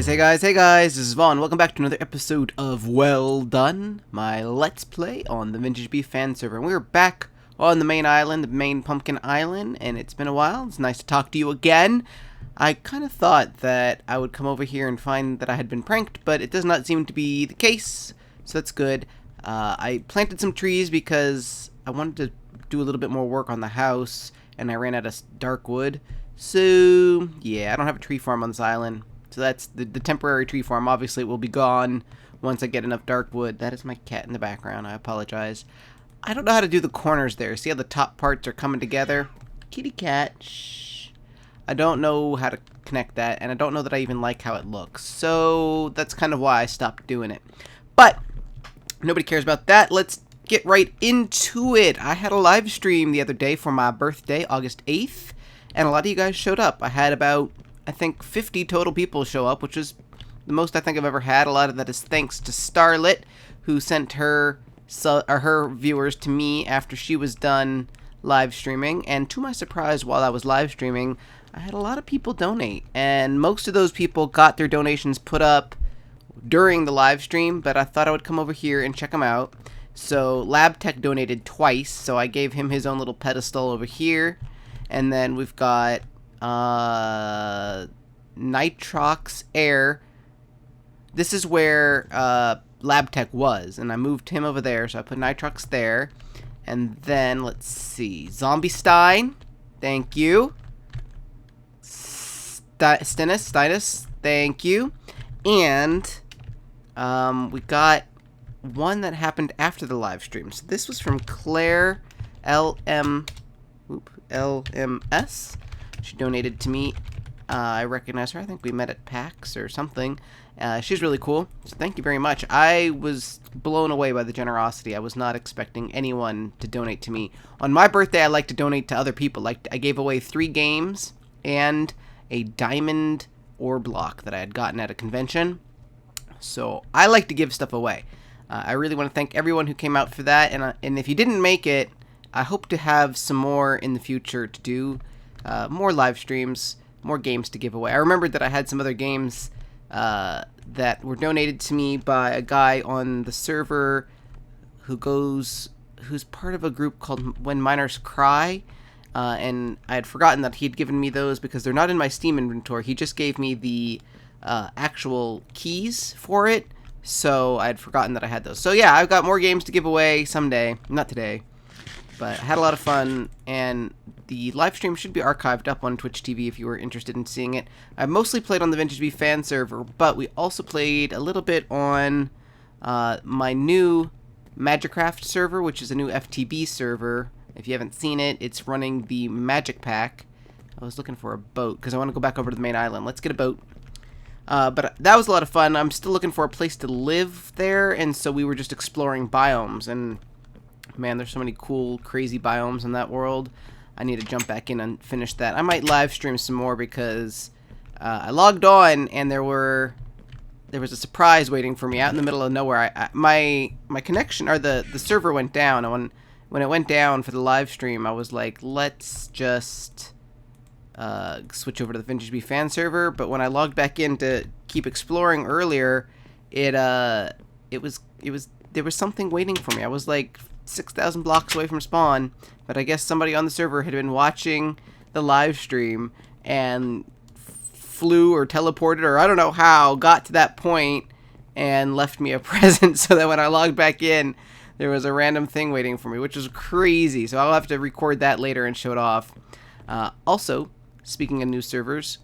Hey guys, this is Vaughn. Welcome back to another episode of Well Done, my Let's Play on the VintageBeef Fan Server. And we're back on the main island, the main pumpkin island, and it's been a while. It's nice to talk to you again. I kind of thought that I would come over here and find that I had been pranked, but it does not seem to be the case, so that's good. I planted some trees because I wanted to do a little bit more work on the house, and I ran out of dark wood. So, yeah, I don't have a tree farm on this island. So that's the temporary tree farm. Obviously, it will be gone once I get enough dark wood. That is my cat in the background. I apologize. I don't know how to do the corners there. See how the top parts are coming together? Kitty cat. Shh. I don't know how to connect that, and I don't know that I even like how it looks. So that's kind of why I stopped doing it. But nobody cares about that. Let's get right into it. I had a live stream the other day for my birthday, August 8th, and a lot of you guys showed up. I had about, I think, 50 total people show up, which is the most I think I've ever had. A lot of that is thanks to Starlet, who sent her viewers to me after she was done live streaming. And to my surprise, while I was live streaming, I had a lot of people donate. And most of those people got their donations put up during the live stream, but I thought I would come over here and check them out. So LabTech donated twice, so I gave him his own little pedestal over here. And then we've got Nitrox Air. This is where LabTech was, and I moved him over there, so I put Nitrox there. And then let's see, Zombie Stein, thank you. Stinus, thank you. And we got one that happened after the live stream. So this was from Claire LMS. She donated to me. I recognize her. I think we met at PAX or something. She's really cool. So thank you very much. I was blown away by the generosity. I was not expecting anyone to donate to me. On my birthday, I like to donate to other people. Like, I gave away 3 games and a diamond ore block that I had gotten at a convention. So I like to give stuff away. I really want to thank everyone who came out for that. And if you didn't make it, I hope to have some more in the future to do. More live streams, more games to give away. I remembered that I had some other games that were donated to me by a guy on the server who's part of a group called When Miners Cry. And I had forgotten that he'd given me those because they're not in my Steam inventory. He just gave me the actual keys for it. So I had forgotten that I had those. So yeah, I've got more games to give away someday. Not today. But I had a lot of fun, and the live stream should be archived up on Twitch TV if you were interested in seeing it. I mostly played on the VintageBeef Fan Server, but we also played a little bit on my new Magicraft server, which is a new FTB server. If you haven't seen it, it's running the Magic Pack. I was looking for a boat, because I want to go back over to the main island. Let's get a boat. But that was a lot of fun. I'm still looking for a place to live there, and so we were just exploring biomes, and man, there's so many cool, crazy biomes in that world. I need to jump back in and finish that. I might live stream some more because I logged on and there was a surprise waiting for me out in the middle of nowhere. My connection, or the server went down, and when it went down for the live stream, I was like, let's just switch over to the VintageBeef Fan Server. But when I logged back in to keep exploring earlier, there was something waiting for me. I was like 6,000 blocks away from spawn, but I guess somebody on the server had been watching the live stream and flew or teleported, or I don't know how, got to that point and left me a present so that when I logged back in, there was a random thing waiting for me, which was crazy. So I'll have to record that later and show it off. Also, speaking of new servers,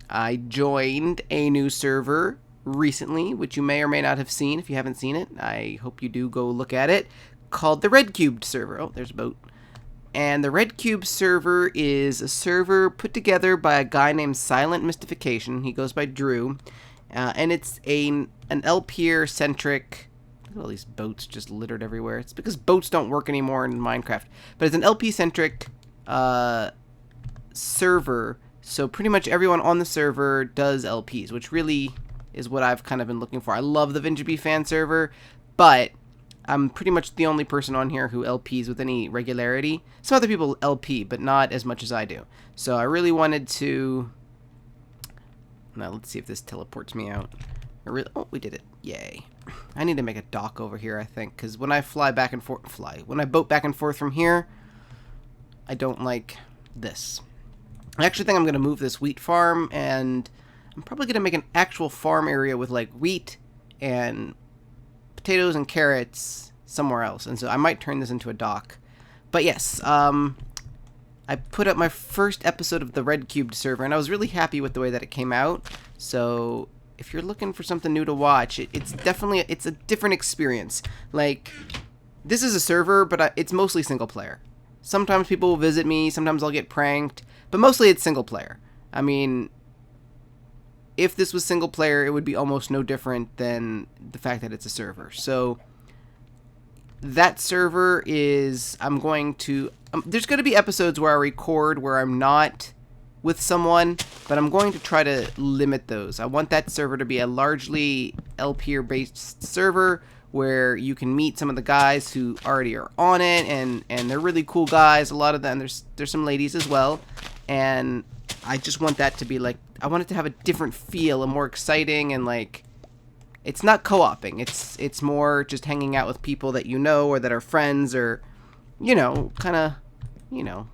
I joined a new server recently, which you may or may not have seen. If you haven't seen it, I hope you do go look at it, called the RedCubed server. Oh, there's a boat. And the RedCubed server is a server put together by a guy named Silent Mystification. He goes by Drew. And it's an LP-centric... Look at all these boats just littered everywhere. It's because boats don't work anymore in Minecraft. But it's an LP-centric server. So pretty much everyone on the server does LPs, which really is what I've kind of been looking for. I love the VintageBeef Fan Server, but I'm pretty much the only person on here who LPs with any regularity. Some other people LP, but not as much as I do. So I really wanted to Now let's see if this teleports me out. Oh, we did it. Yay. I need to make a dock over here, I think, because when I fly back and forth, when I boat back and forth from here, I don't like this. I actually think I'm going to move this wheat farm, and I'm probably going to make an actual farm area with like wheat and potatoes and carrots somewhere else. And so I might turn this into a dock. But yes, I put up my first episode of the RedCubed server, and I was really happy with the way that it came out. So if you're looking for something new to watch, it's definitely a different experience. Like, this is a server, but it's mostly single player. Sometimes people will visit me, sometimes I'll get pranked, but mostly it's single player. I mean, if this was single player, it would be almost no different than the fact that it's a server. So that server is, I'm going to, there's going to be episodes where I record where I'm not with someone, but I'm going to try to limit those. I want that server to be a largely LPer-based server where you can meet some of the guys who already are on it, and they're really cool guys. A lot of them, there's some ladies as well, and I just want that to be like, I want it to have a different feel and more exciting, and like, it's not co-oping. It's more just hanging out with people that you know or that are friends, or, you know, kind of, you know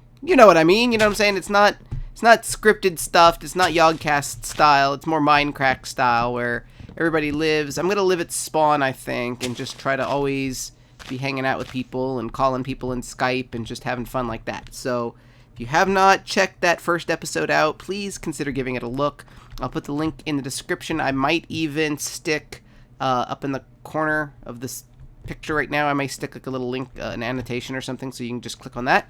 what I mean. You know what I'm saying? It's not scripted stuff. It's not Yogcast style. It's more Minecraft style where everybody lives. I'm gonna live at spawn, I think, and just try to always be hanging out with people and calling people in Skype and just having fun like that. So if you have not checked that first episode out, please consider giving it a look. I'll put the link in the description. I might even stick up in the corner of this picture right now. I may stick like a little link, an annotation or something, so you can just click on that.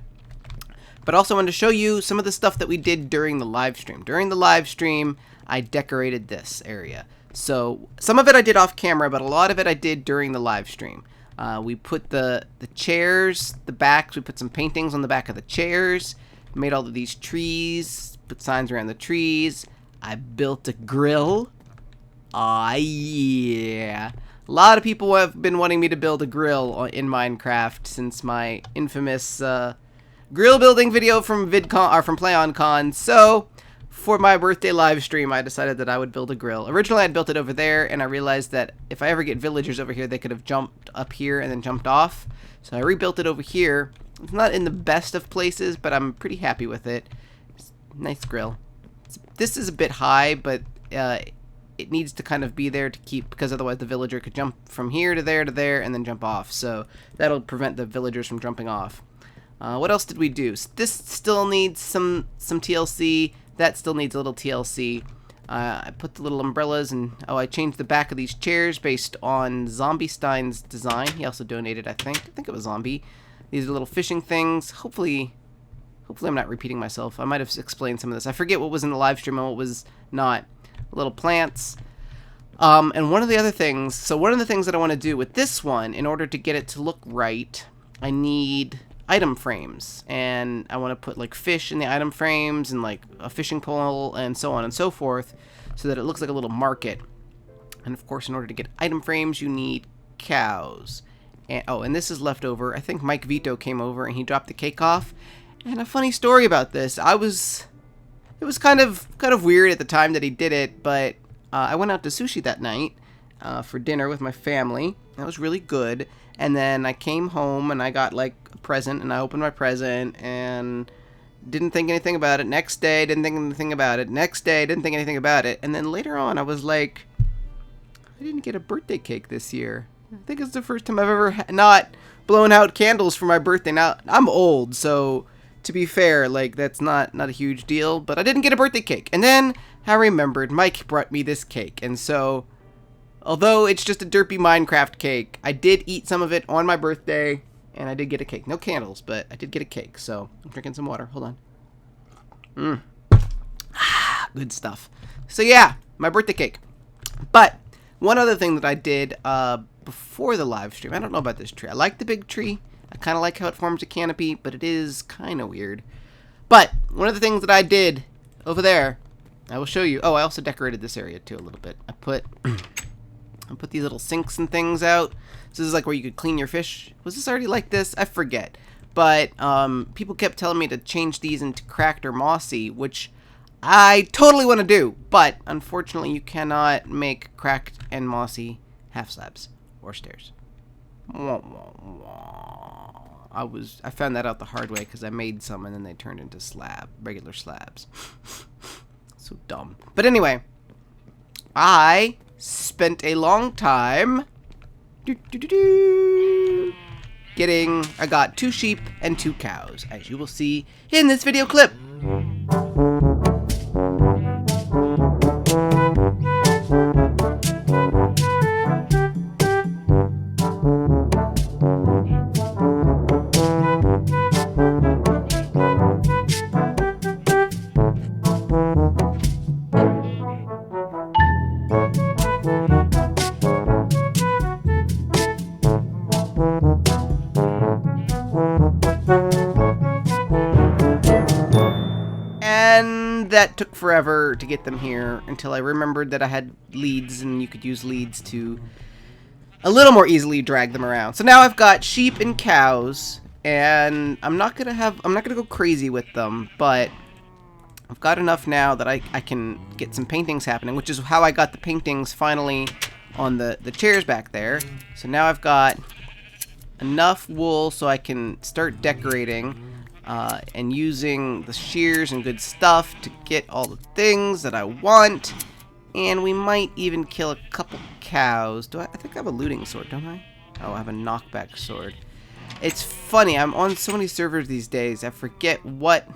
But also wanted to show you some of the stuff that we did during the live stream. During the live stream, I decorated this area. So some of it I did off camera, but a lot of it I did during the live stream. We put the chairs, the backs, we put some paintings on the back of the chairs, made all of these trees, put signs around the trees. I built a grill. Ah, yeah. A lot of people have been wanting me to build a grill in Minecraft since my infamous grill building video from VidCon, or from PlayOnCon. So for my birthday live stream, I decided that I would build a grill. Originally, I'd built it over there, and I realized that if I ever get villagers over here, they could have jumped up here and then jumped off. So I rebuilt it over here. It's not in the best of places, but I'm pretty happy with it. Nice grill. This is a bit high, but it needs to kind of be there to keep, because otherwise the villager could jump from here to there, and then jump off. So that'll prevent the villagers from jumping off. What else did we do? This still needs some TLC. That still needs a little TLC. I put the little umbrellas, and I changed the back of these chairs based on Zombie Stein's design. He also donated, I think it was Zombie. These are little fishing things. Hopefully I'm not repeating myself. I might have explained some of this. I forget what was in the live stream and what was not. Little plants. And one of the other things, so one of the things that I want to do with this one, in order to get it to look right, I need item frames, and I want to put like fish in the item frames and like a fishing pole and so on and so forth, so that it looks like a little market. And of course, in order to get item frames, you need cows. And and this is left over. I think Mike Vito came over and he dropped the cake off. And a funny story about this, it was kind of weird at the time that he did it, but I went out to sushi that night for dinner with my family. That was really good. And then I came home and I got like a present, and I opened my present and didn't think anything about it. Next day, didn't think anything about it. Next day, didn't think anything about it. And then later on, I was like, I didn't get a birthday cake this year. I think it's the first time I've ever not blown out candles for my birthday. Now, I'm old, so to be fair, like, that's not a huge deal, but I didn't get a birthday cake. And then I remembered Mike brought me this cake, and so although it's just a derpy Minecraft cake, I did eat some of it on my birthday, and I did get a cake. No candles, but I did get a cake, so I'm drinking some water. Hold on. Good stuff. So yeah, my birthday cake. But one other thing that I did before the live stream, I don't know about this tree. I like the big tree. I kind of like how it forms a canopy, but it is kind of weird. But one of the things that I did over there, I will show you. Oh, I also decorated this area too a little bit. I put these little sinks and things out. So this is like where you could clean your fish. Was this already like this? I forget. But people kept telling me to change these into cracked or mossy, which I totally want to do, but unfortunately you cannot make cracked and mossy half slabs or stairs. I found that out the hard way because I made some and then they turned into regular slabs. So dumb. But anyway, I spent a long time I got 2 sheep and 2 cows, as you will see in this video clip. And that took forever to get them here until I remembered that I had leads and you could use leads to a little more easily drag them around. So now I've got sheep and cows, and I'm not gonna go crazy with them, but I've got enough now that I can get some paintings happening, which is how I got the paintings finally on the chairs back there. So now I've got enough wool so I can start decorating and using the shears and good stuff to get all the things that I want. And we might even kill a couple cows. I think I have a looting sword, don't I? Oh, I have a knockback sword. It's funny, I'm on so many servers these days, I forget what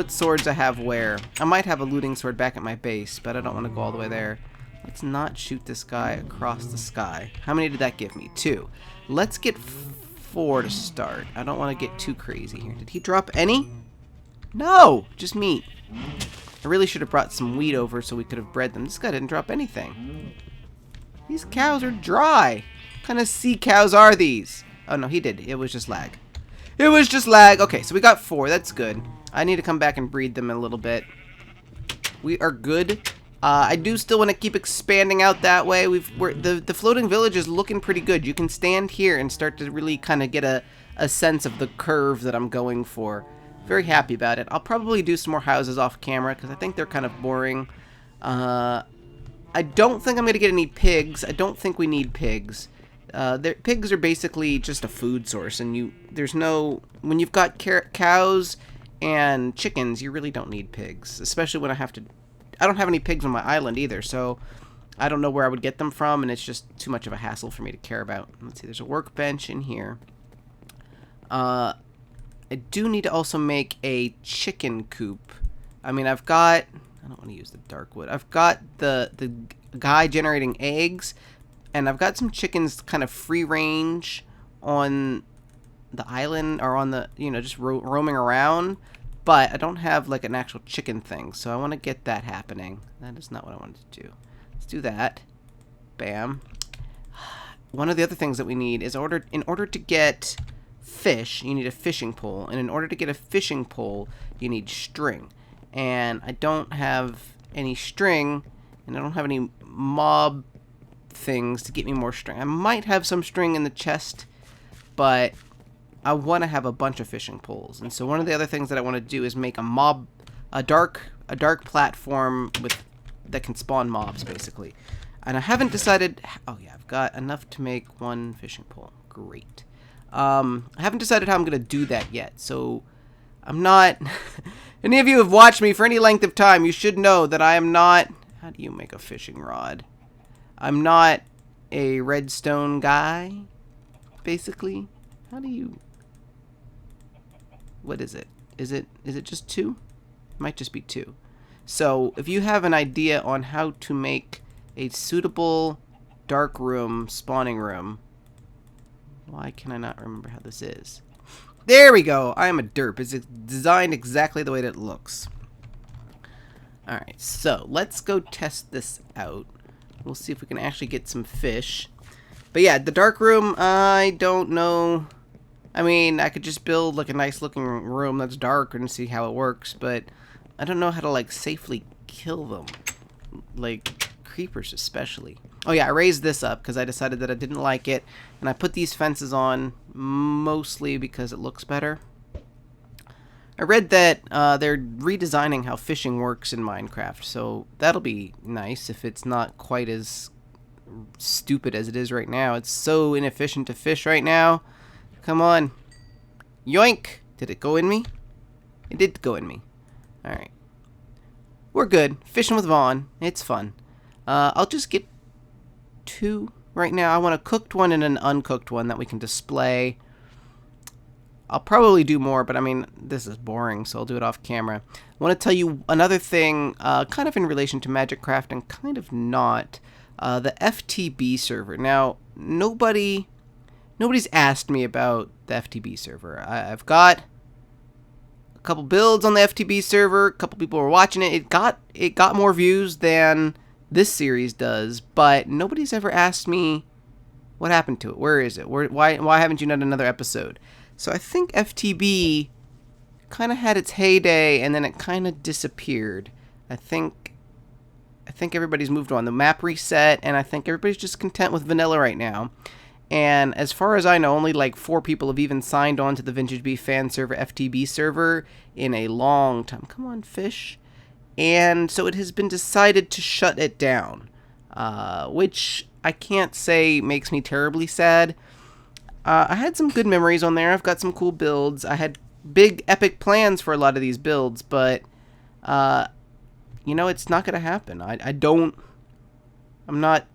swords I have where. I might have a looting sword back at my base, but I don't want to go all the way there. Let's not shoot this guy across the sky. How many did that give me? 2. Let's get 4 to start. I don't want to get too crazy here. Did he drop any? No! Just meat. I really should have brought some wheat over so we could have bred them. This guy didn't drop anything. These cows are dry. What kind of sea cows are these? Oh, no, he did. It was just lag. It was just lag. Okay, so we got 4. That's good. I need to come back and breed them a little bit. We are good. I do still want to keep expanding out that way. The floating village is looking pretty good. You can stand here and start to really kind of get a sense of the curve that I'm going for. Very happy about it. I'll probably do some more houses off camera because I think they're kind of boring. I don't think I'm going to get any pigs. I don't think we need pigs. Pigs are basically just a food source, and when you've got cows and chickens, you really don't need pigs, especially when I don't have any pigs on my island either, so I don't know where I would get them from, and it's just too much of a hassle for me to care about. Let's see, there's a workbench in here. I do need to also make a chicken coop. I mean, I don't want to use the dark wood. I've got the guy generating eggs, and I've got some chickens kind of free range on the island, or on the, just roaming around. But I don't have like an actual chicken thing, so I want to get that happening. That is not what I wanted to do. Let's do that. Bam. One of the other things that we need is in order to get fish, you need a fishing pole, and in order to get a fishing pole, you need string. And I don't have any string, and I don't have any mob things to get me more string. I might have some string in the chest, but I want to have a bunch of fishing poles. And so one of the other things that I want to do is make a dark platform that can spawn mobs, basically. And I haven't decided. Oh yeah, I've got enough to make 1 fishing pole. Great. I haven't decided how I'm going to do that yet. So I'm not. Any of you have watched me for any length of time, you should know that I am not. How do you make a fishing rod? I'm not a redstone guy, basically. How do you? What is it? Is it just 2? It might just be 2. So if you have an idea on how to make a suitable dark room, spawning room. Why can I not remember how this is? There we go. I am a derp. It's designed exactly the way that it looks. Alright, so let's go test this out. We'll see if we can actually get some fish. But yeah, the dark room, I don't know. I mean, I could just build like a nice looking room that's dark and see how it works, but I don't know how to like safely kill them. Like creepers especially. Oh yeah, I raised this up because I decided that I didn't like it, and I put these fences on mostly because it looks better. I read that they're redesigning how fishing works in Minecraft, so that'll be nice if it's not quite as stupid as it is right now. It's so inefficient to fish right now. Come on. Yoink! Did it go in me? It did go in me. Alright. We're good. Fishing with Vaughn. It's fun. I'll just get 2 right now. I want a cooked one and an uncooked one that we can display. I'll probably do more, but I mean, this is boring, so I'll do it off camera. I want to tell you another thing, kind of in relation to Magic Craft and kind of not. The FTB server. Now, nobody's asked me about the FTB server. I've got a couple builds on the FTB server. A couple people were watching it. It got more views than this series does, but nobody's ever asked me what happened to it. Where is it? Why haven't you done another episode? So I think FTB kind of had its heyday and then it kind of disappeared. I think everybody's moved on. The map reset, and I think everybody's just content with vanilla right now. And as far as I know, only like 4 people have even signed on to the VintageBeef Fan Server FTB server in a long time. Come on, fish. And so it has been decided to shut it down, which I can't say makes me terribly sad. I had some good memories on there. I've got some cool builds. I had big epic plans for a lot of these builds, but you know, it's not gonna happen. I'm not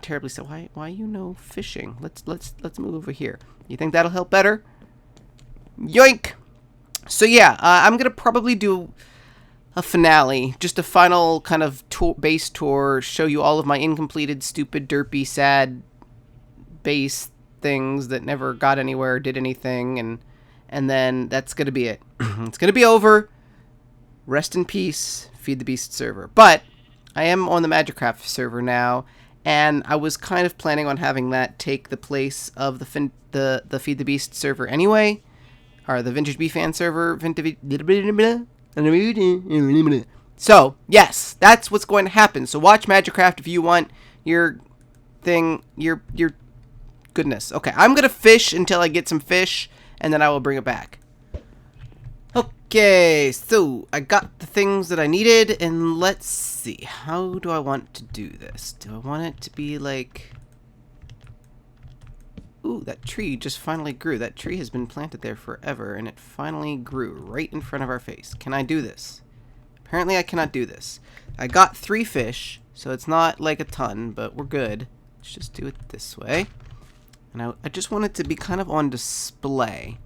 terribly sad. Why fishing? Let's move over here. You think that'll help better? Yoink! So yeah, I'm gonna probably do a finale, just a final kind of base tour, show you all of my incompleted, stupid, derpy, sad base things that never got anywhere or did anything, and then that's gonna be it. It's gonna be over. Rest in peace, Feed the Beast server. But I am on the Magicraft server now, and I was kind of planning on having that take the place of the Feed the Beast server anyway, or the VintageBeef Fan Server. So yes, that's what's going to happen. So watch Magicraft if you want your thing, your goodness. Okay, I'm gonna fish until I get some fish, and then I will bring it back. Okay, so I got the things that I needed, and let's see. How do I want to do this? Do I want it to be like... Ooh, that tree just finally grew. That tree has been planted there forever, and it finally grew right in front of our face. Can I do this? Apparently I cannot do this. I got 3 fish, so it's not like a ton, but we're good. Let's just do it this way. And I just want it to be kind of on display.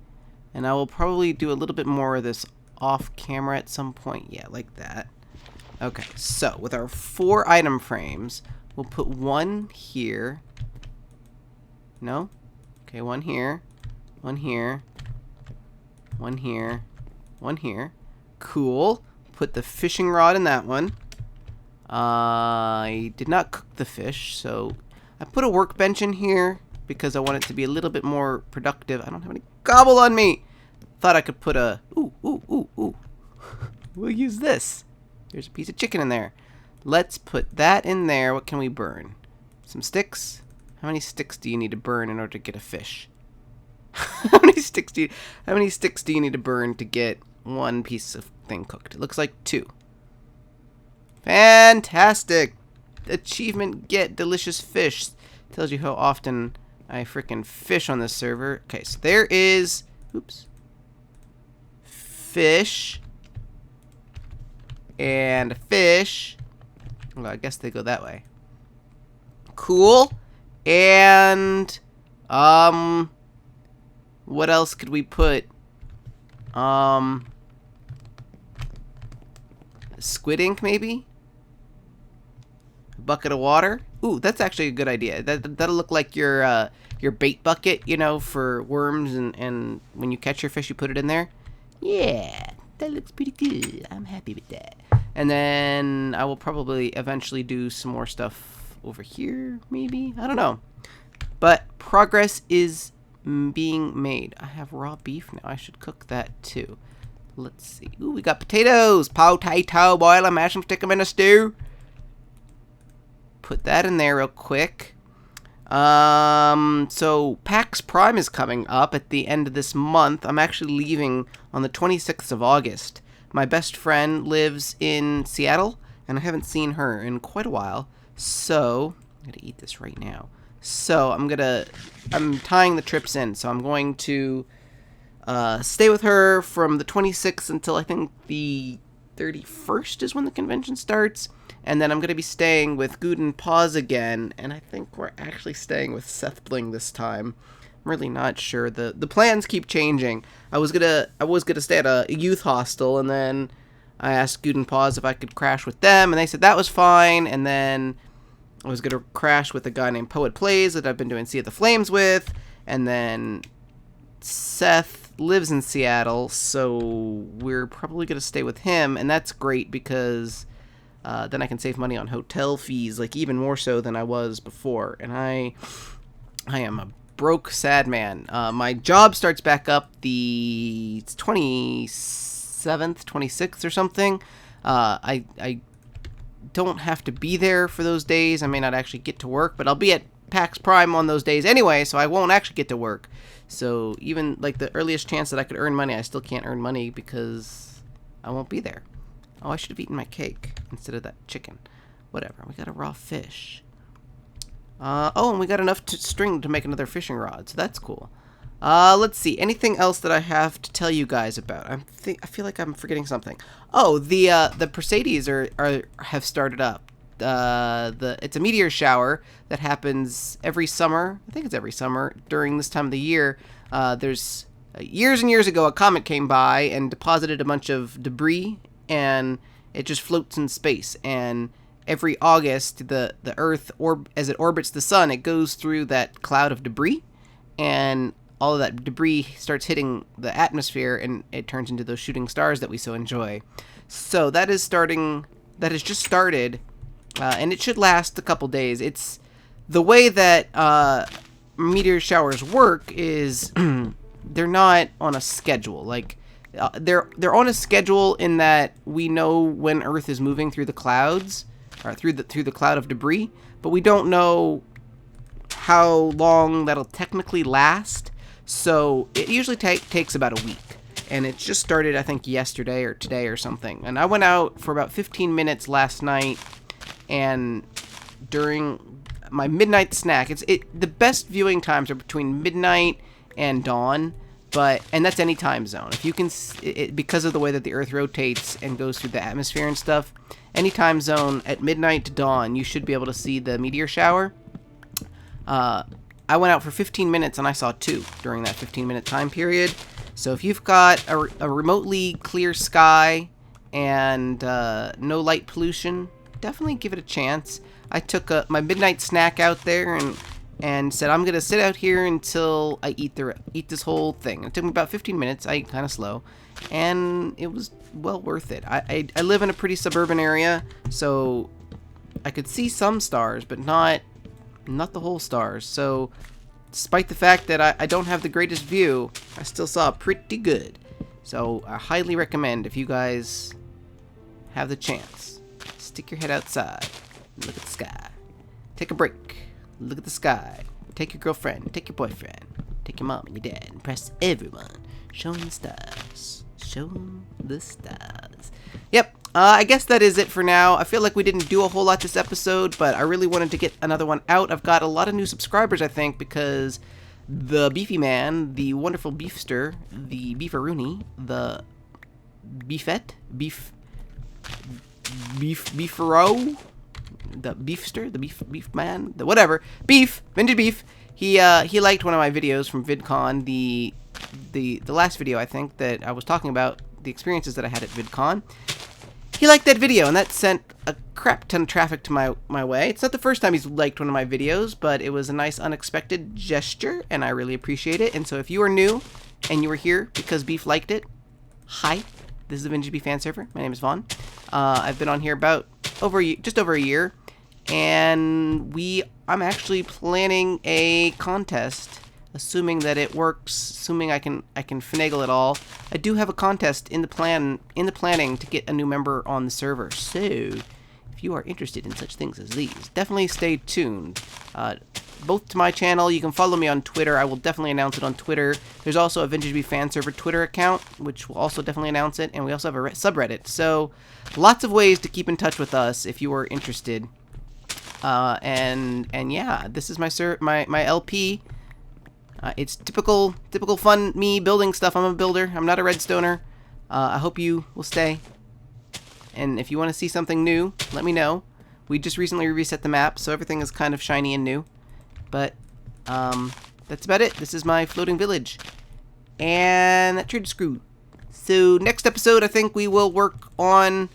And I will probably do a little bit more of this off camera at some point. Yeah, like that. Okay, so with our 4 item frames, we'll put 1 here. No? Okay, 1 here. 1 here. 1 here. 1 here. Cool. Put the fishing rod in that one. I did not cook the fish, so I put a workbench in here because I want it to be a little bit more productive. I don't have any gobble on me. Thought I could put a... Ooh. We'll use this. There's a piece of chicken in there. Let's put that in there. What can we burn? Some sticks? How many sticks do you need to burn in order to get a fish? How many sticks do you need to burn to get 1 piece of thing cooked? It looks like 2. Fantastic! Achievement get delicious fish. Tells you how often I frickin' fish on this server. Okay, so there is... Oops. Fish. And fish. Well, I guess they go that way. Cool. And... what else could we put? Squid ink, maybe? A bucket of water? Ooh, that's actually a good idea. That'll look like your bait bucket, you know, for worms, and when you catch your fish, you put it in there. Yeah, that looks pretty good. I'm happy with that. And then I will probably eventually do some more stuff over here, maybe? I don't know. But progress is being made. I have raw beef now. I should cook that too. Let's see. Ooh, we got potatoes. Potato, boil them, mash them, stick them in a stew. Put that in there real quick. So PAX Prime is coming up at the end of this month. I'm actually leaving on the 26th of August. My best friend lives in Seattle, and I haven't seen her in quite a while, so I'm gonna eat this right now. So I'm tying the trips in, so I'm going to stay with her from the 26th until I think the 31st is when the convention starts. And then I'm going to be staying with Good and Pause again. And I think we're actually staying with Seth Bling this time. I'm really not sure. The plans keep changing. I was gonna stay at a youth hostel, and then I asked Good and Pause if I could crash with them, and they said that was fine. And then I was gonna crash with a guy named Poet Plays that I've been doing Sea of the Flames with. And then Seth lives in Seattle, so we're probably gonna stay with him, and that's great because then I can save money on hotel fees, like even more so than I was before. And I am a broke, sad man. My job starts back up the 27th, 26th or something. I don't have to be there for those days. I may not actually get to work, but I'll be at PAX Prime on those days anyway, so I won't actually get to work. So even like the earliest chance that I could earn money, I still can't earn money because I won't be there. Oh, I should have eaten my cake instead of that chicken. Whatever. We got a raw fish. Oh, and we got enough string to make another fishing rod, so that's cool. Let's see. Anything else that I have to tell you guys about? I feel like I'm forgetting something. Oh, the Perseides have started up. It's a meteor shower that happens every summer. I think it's every summer during this time of the year. There's years and years ago, a comet came by and deposited a bunch of debris, and it just floats in space. And every August, the Earth, as it orbits the sun, it goes through that cloud of debris, and all of that debris starts hitting the atmosphere, and it turns into those shooting stars that we so enjoy. So that is just started, and it should last a couple days. It's the way that meteor showers work is they're not on a schedule. Like they're on a schedule in that we know when Earth is moving through the clouds, or through the cloud of debris, but we don't know how long that'll technically last. So it usually takes about a week. And it just started, I think, yesterday or today or something. And I went out for about 15 minutes last night, and during my midnight snack, the best viewing times are between midnight and dawn, and that's any time zone. If you can, because of the way that the Earth rotates and goes through the atmosphere and stuff, any time zone at midnight to dawn, you should be able to see the meteor shower. I went out for 15 minutes and I saw 2 during that 15-minute time period. So if you've got a remotely clear sky and no light pollution, definitely give it a chance. I took my midnight snack out there and said I'm gonna sit out here until I eat this whole thing. It took me about 15 minutes. I ate kind of slow, and it was well worth it. I live in a pretty suburban area, so I could see some stars, but not the whole stars. So despite the fact that I don't have the greatest view, I still saw pretty good. So I highly recommend, if you guys have the chance, stick your head outside and look at the sky. Take a break. Look at the sky. Take your girlfriend. Take your boyfriend. Take your mom and your dad. And press everyone. Show them the stars. Show them the stars. Yep. I guess that is it for now. I feel like we didn't do a whole lot this episode, but I really wanted to get another one out. I've got a lot of new subscribers, I think, because the Beefy Man, the wonderful Beefster, the Beefaroonie, the Beefette, Beefero, the Beefster, the Beef Man, the whatever, Beef, Vintage Beef. He liked one of my videos from VidCon, the last video, I think, that I was talking about the experiences that I had at VidCon. He liked that video, and that sent a crap ton of traffic to my way. It's not the first time he's liked one of my videos, but it was a nice unexpected gesture, and I really appreciate it. And so if you are new and you were here because Beef liked it, hi, this is the VintageBeef Fan Server. My name is Vaughn. I've been on here about just over a year, and I'm actually planning a contest, assuming that it works, assuming I can finagle it all. I do have a contest in the planning to get a new member on the server. So if you are interested in such things as these, definitely stay tuned. both to my channel. You can follow me on Twitter. I will definitely announce it on Twitter. There's also a VintageBeef Fan Server Twitter account, which will also definitely announce it. And we also have a subreddit. So lots of ways to keep in touch with us if you are interested. And yeah, this is my LP. It's typical fun me building stuff. I'm a builder. I'm not a redstoner. I hope you will stay. And if you want to see something new, let me know. We just recently reset the map, so everything is kind of shiny and new. But that's about it. This is my floating village. And that trade is screwed. So next episode, I think we will work on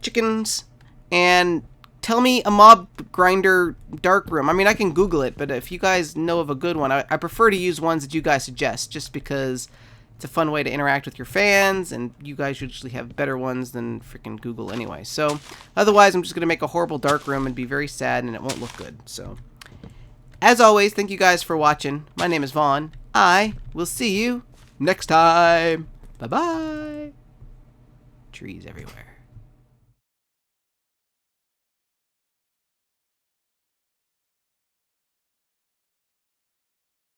chickens and tell me a mob grinder dark room. I mean, I can Google it, but if you guys know of a good one, I prefer to use ones that you guys suggest, just because it's a fun way to interact with your fans, and you guys usually have better ones than freaking Google anyway. So otherwise, I'm just going to make a horrible dark room and be very sad, and it won't look good. So as always, thank you guys for watching. My name is Vaughn. I will see you next time. Bye-bye. Trees everywhere.